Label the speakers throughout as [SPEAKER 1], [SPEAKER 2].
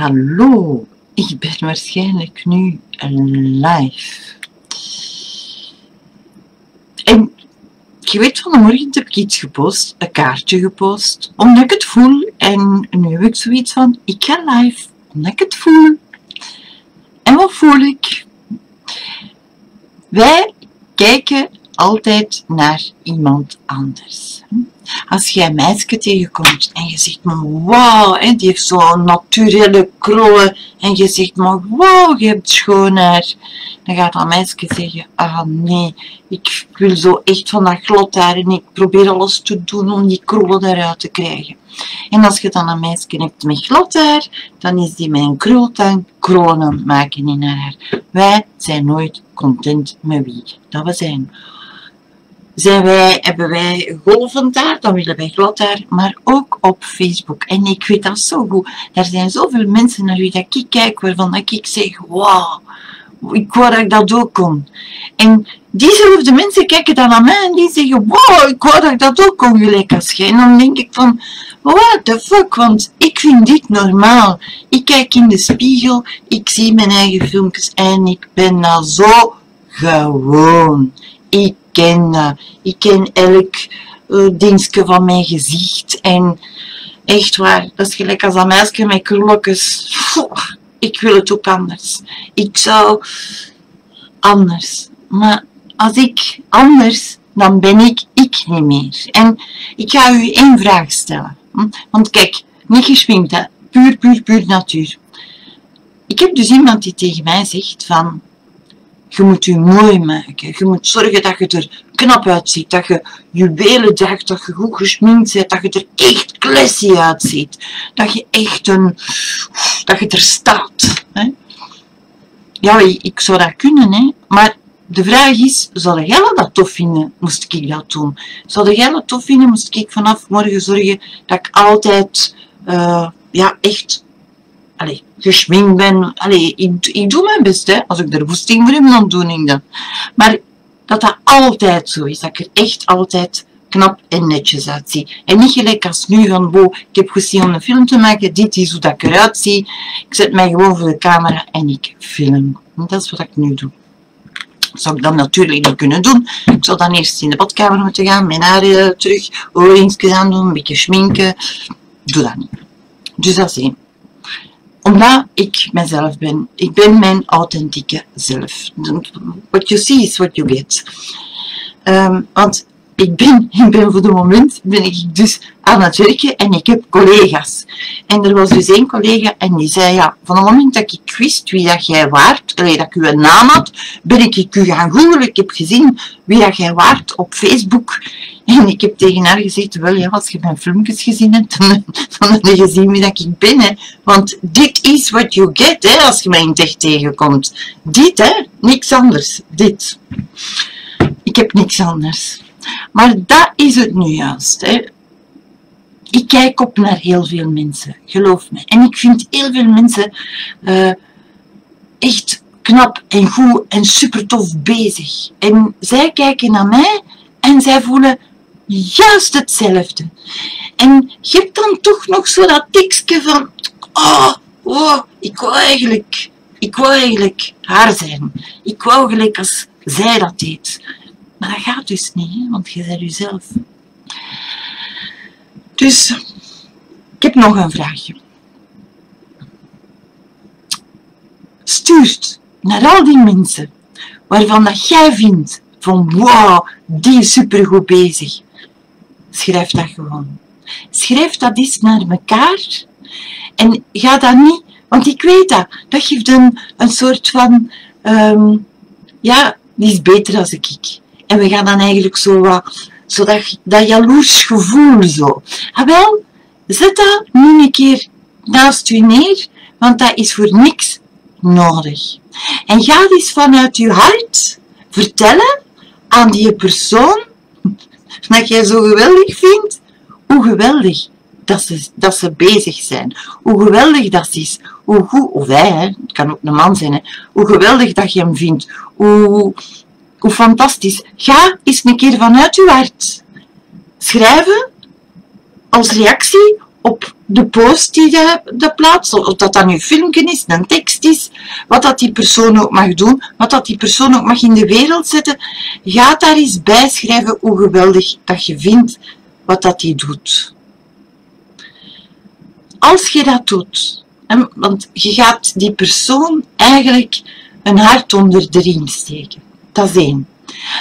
[SPEAKER 1] Hallo, ik ben waarschijnlijk nu live. En je weet, van de morgen heb ik iets gepost, een kaartje gepost, omdat ik het voel. En nu heb ik zoiets van, ik ga live, omdat ik het voel. En wat voel ik? Wij kijken altijd naar iemand anders. Als jij een meisje tegenkomt en je zegt maar wauw, die heeft zo'n naturele krullen en je zegt maar wauw, je hebt schoon haar, dan gaat dat meisje zeggen, ah nee, ik wil zo echt van dat glad haar en ik probeer alles te doen om die krullen eruit te krijgen. En als je dan een meisje hebt met glad haar, dan is die met een krultang krullen aan het maken in haar haar. Wij zijn nooit content met wie dat we zijn. Hebben wij golvend haar, dan willen wij glad haar, maar ook op Facebook. En ik weet dat zo goed. Er zijn zoveel mensen naar wie dat ik kijk, waarvan dat ik zeg, wauw, ik wou dat ik dat ook kon. En diezelfde mensen kijken dan naar mij en die zeggen, wauw, ik wou dat ik dat ook kon, gelijk als jij. En dan denk ik van, what the fuck, want ik vind dit normaal. Ik kijk in de spiegel, ik zie mijn eigen filmpjes en ik ben dat zo gewoon. Ik ken dat. Ik ken elk dingetje van mijn gezicht. En echt waar, dat is gelijk als dat meisje met krulletjes. Ik wil het ook anders. Ik zou anders. Maar als ik anders, dan ben ik niet meer. En ik ga u één vraag stellen. Want kijk, niet geschminkt, hè. Puur natuur. Ik heb dus iemand die tegen mij zegt van, je moet je mooi maken. Je moet zorgen dat je er knap uitziet. Dat je juwelen draagt. Dat je goed geschminkt bent. Dat je er echt classy uitziet. Dat je echt dat je er staat. Hè? Ja, ik zou dat kunnen. Hè? Maar de vraag is, zou jij dat tof vinden? Moest ik dat doen? Zou jij dat tof vinden? Moest ik vanaf morgen zorgen dat ik altijd ja, echt geschminkt ben. Ik doe mijn best, hè. Als ik er woesting voor heb, dan doe ik dat. Maar dat altijd zo is, dat ik er echt altijd knap en netjes uitzie. En niet gelijk als nu van, wow, ik heb gezien om een film te maken, dit is hoe dat ik eruit zie. Ik zet mij gewoon voor de camera en ik film. En dat is wat ik nu doe. Dat zou ik dan natuurlijk niet kunnen doen. Ik zou dan eerst in de badkamer moeten gaan, mijn haar terug, oorringsjes aandoen, een beetje schminken. Ik doe dat niet. Dus dat is één. Omdat ik mezelf ben. Ik ben mijn authentieke zelf. What you see is what you get. Want ik ben voor de moment ben ik dus aan het werken en ik heb collega's. En er was dus één collega en die zei, ja, van het moment dat ik wist wie dat jij waart, dat ik uw naam had, ben ik u gaan googlen. Ik heb gezien wie dat jij waart op Facebook. En ik heb tegen haar gezegd, wel ja, als je mijn filmpjes gezien hebt, dan heb je gezien wie dat ik ben. Hè. Want dit is what you get, hè, als je mij in het echt tegenkomt. Dit, hè, niks anders. Dit. Ik heb niks anders. Maar dat is het nu juist. Hè. Ik kijk op naar heel veel mensen, geloof me. En ik vind heel veel mensen echt knap en goed en super tof bezig. En zij kijken naar mij en zij voelen juist hetzelfde. En je hebt dan toch nog zo dat tekstje van, ik wou eigenlijk haar zijn. Ik wou gelijk als zij dat deed. Maar dat gaat dus niet, hè, want je bent jezelf. Dus, ik heb nog een vraagje. Stuurt naar al die mensen waarvan dat jij vindt van wow, die is supergoed bezig. Schrijf dat gewoon. Schrijf dat eens naar elkaar en ga dat niet, want ik weet dat geeft een soort van, ja, die is beter als ik. En we gaan dan eigenlijk zo dat jaloers gevoel zo. Ah wel, zet dat nu een keer naast u neer, want dat is voor niks nodig. En ga eens vanuit je hart vertellen aan die persoon dat jij zo geweldig vindt, hoe geweldig dat ze bezig zijn. Hoe geweldig dat is. Hoe goed, of hij, hè, het kan ook een man zijn, hè, hoe geweldig dat je hem vindt. Hoe fantastisch. Ga eens een keer vanuit je hart schrijven als reactie op de post die de plaatst, of dat dan een filmpje is, een tekst is, wat dat die persoon ook mag doen, wat dat die persoon ook mag in de wereld zetten, ga daar eens bij schrijven hoe geweldig dat je vindt wat dat die doet. Als je dat doet, want je gaat die persoon eigenlijk een hart onder de riem steken, dat is één.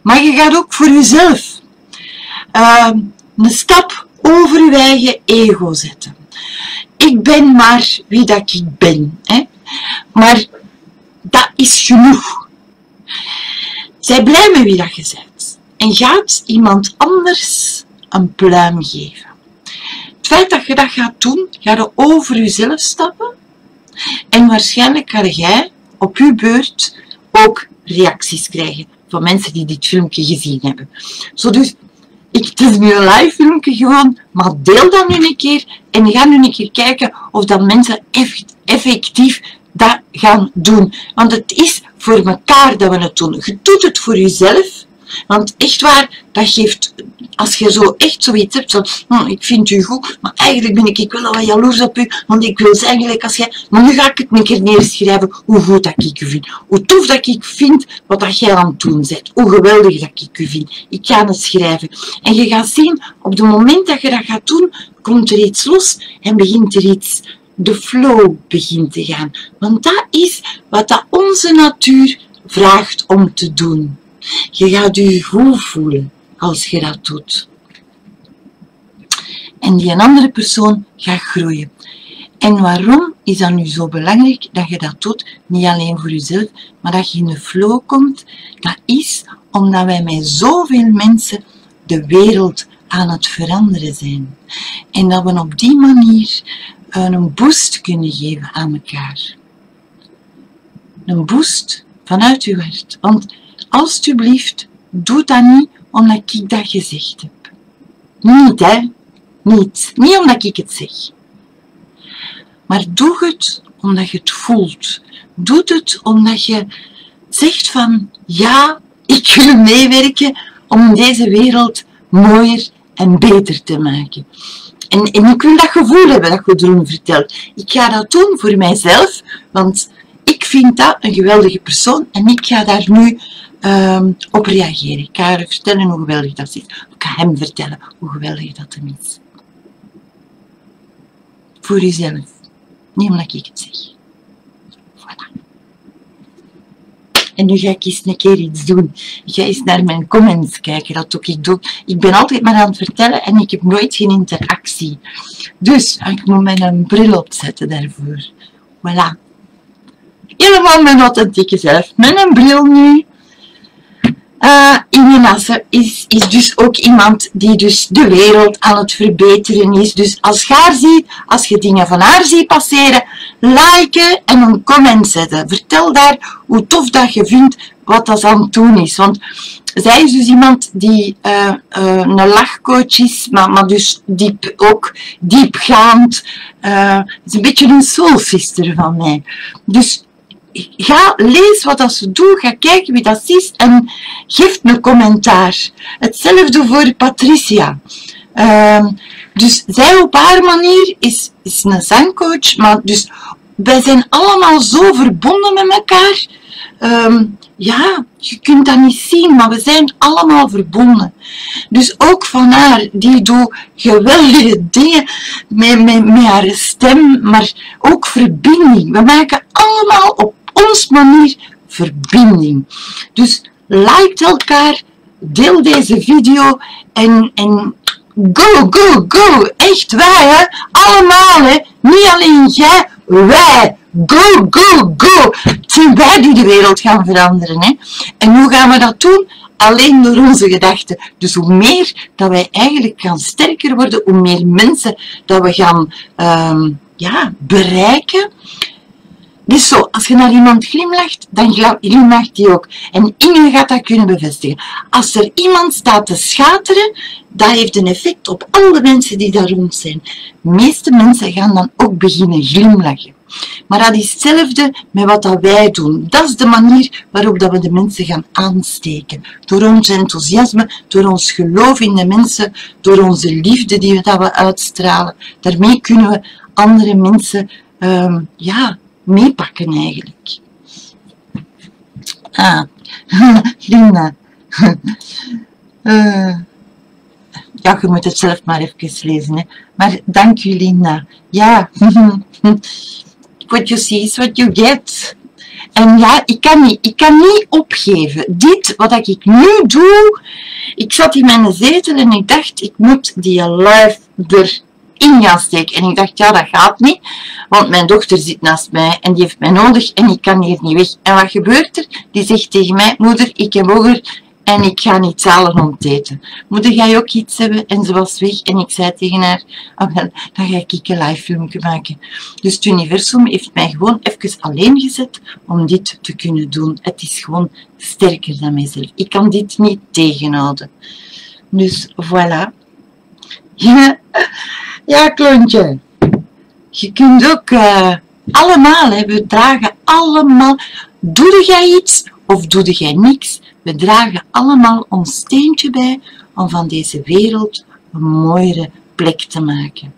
[SPEAKER 1] Maar je gaat ook voor jezelf een stap over je eigen ego zetten. Ik ben maar wie dat ik ben. Hè? Maar dat is genoeg. Zij blij met wie dat je bent. En gaat iemand anders een pluim geven. Het feit dat je dat gaat doen, ga je over jezelf stappen. En waarschijnlijk ga jij op je beurt ook reacties krijgen van mensen die dit filmpje gezien hebben. Zo dus, het is nu een live filmpje gewoon, maar deel dat nu een keer en ga nu een keer kijken of dat mensen effectief dat gaan doen. Want het is voor elkaar dat we het doen. Je doet het voor jezelf, want echt waar, dat geeft, als je zo echt zoiets hebt, van, ik vind u goed, maar eigenlijk ben ik wel wat jaloers op u, want ik wil zijn gelijk als jij, maar nu ga ik het een keer neerschrijven hoe goed dat ik u vind, hoe tof dat ik vind wat dat jij aan het doen bent, hoe geweldig dat ik u vind. Ik ga het schrijven. En je gaat zien, op het moment dat je dat gaat doen, komt er iets los en begint er iets, de flow begint te gaan. Want dat is wat dat onze natuur vraagt om te doen. Je gaat je goed voelen als je dat doet. En die andere persoon gaat groeien. En waarom is dat nu zo belangrijk dat je dat doet? Niet alleen voor jezelf, maar dat je in de flow komt. Dat is omdat wij met zoveel mensen de wereld aan het veranderen zijn. En dat we op die manier een boost kunnen geven aan elkaar. Een boost vanuit je hart. Want alsjeblieft, doe dat niet omdat ik dat gezegd heb. Niet, hè. Niet. Niet omdat ik het zeg. Maar doe het omdat je het voelt. Doe het omdat je zegt van, ja, ik wil meewerken om deze wereld mooier en beter te maken. En ik wil dat gevoel hebben dat Gudrun vertelt. Ik ga dat doen voor mijzelf, want ik vind dat een geweldige persoon en ik ga daar nu op reageren. Ik ga haar vertellen hoe geweldig dat is. Ik ga hem vertellen hoe geweldig dat hem is. Voor jezelf. Niet omdat ik het zeg. Voilà. En nu ga ik eens een keer iets doen. Ik ga eens naar mijn comments kijken. Dat ook ik doe. Ik ben altijd maar aan het vertellen en ik heb nooit geen interactie. Dus ik moet mijn bril opzetten daarvoor. Voilà. Helemaal mijn authentieke zelf. Met een bril nu. Inge is dus ook iemand die dus de wereld aan het verbeteren is. Dus als je haar ziet, als je dingen van haar ziet passeren, liken en een comment zetten. Vertel daar hoe tof dat je vindt wat dat aan het doen is. Want zij is dus iemand die een lachcoach is, maar dus ook diepgaand. Het is een beetje een soul sister van mij. Dus ga, lees wat dat ze doet, ga kijken wie dat is en geef een commentaar. Hetzelfde voor Patricia. Dus zij op haar manier is een zangcoach, maar dus wij zijn allemaal zo verbonden met elkaar. Ja, je kunt dat niet zien, maar we zijn allemaal verbonden. Dus ook van haar, die doet geweldige dingen met haar stem, maar ook verbinding. We maken allemaal op ons manier verbinding. Dus like elkaar, deel deze video en go, go, go. Echt wij, hè. Allemaal, hè. Niet alleen jij, wij. Go, go, go. Het zijn wij die de wereld gaan veranderen, hè. En hoe gaan we dat doen? Alleen door onze gedachten. Dus hoe meer dat wij eigenlijk gaan sterker worden, hoe meer mensen dat we gaan bereiken, Dus zo, als je naar iemand glimlacht, dan glimlacht die ook. En Inge gaat dat kunnen bevestigen. Als er iemand staat te schateren, dat heeft een effect op alle mensen die daar rond zijn. De meeste mensen gaan dan ook beginnen glimlachen. Maar dat is hetzelfde met wat dat wij doen. Dat is de manier waarop dat we de mensen gaan aansteken. Door ons enthousiasme, door ons geloof in de mensen, door onze liefde die we uitstralen. Daarmee kunnen we andere mensen meepakken eigenlijk. Linda. Ja, je moet het zelf maar even lezen. Hè. Maar dank u, Linda. Ja, what you see is what you get. En ja, ik kan niet opgeven. Dit, wat ik nu doe, ik zat in mijn zetel en ik dacht, ik moet die live erin gaan steken. En ik dacht, ja, dat gaat niet, want mijn dochter zit naast mij en die heeft mij nodig en ik kan hier niet weg. En wat gebeurt er? Die zegt tegen mij, moeder, ik heb honger en ik ga niet zalen om te eten. Moeder, ga je ook iets hebben? En ze was weg en ik zei tegen haar, dan ga ik een live filmpje maken. Dus het universum heeft mij gewoon even alleen gezet om dit te kunnen doen. Het is gewoon sterker dan mijzelf. Ik kan dit niet tegenhouden. Dus voilà. Ja, klontje. Je kunt ook allemaal, hè, we dragen allemaal. Doe jij iets of doe jij niks? We dragen allemaal ons steentje bij om van deze wereld een mooiere plek te maken.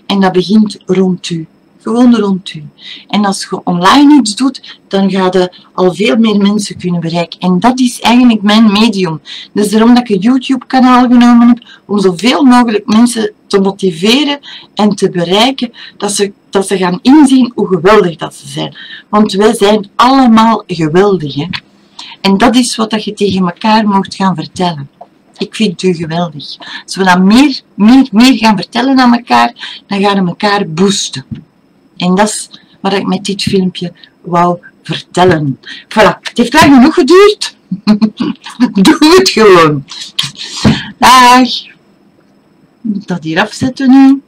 [SPEAKER 1] En dat begint rond u. Gewoon rond u. En als je online iets doet, dan ga je al veel meer mensen kunnen bereiken. En dat is eigenlijk mijn medium. Dus daarom dat ik een YouTube-kanaal genomen heb, om zoveel mogelijk mensen te motiveren en te bereiken, dat ze gaan inzien hoe geweldig dat ze zijn. Want wij zijn allemaal geweldig, hè. En dat is wat je tegen elkaar mocht gaan vertellen. Ik vind u geweldig. Als we dat meer gaan vertellen aan elkaar, dan gaan we elkaar boosten. En dat is wat ik met dit filmpje wou vertellen. Voilà, het heeft lang genoeg geduurd. Doe het gewoon. Dag. Ik moet dat hier afzetten nu.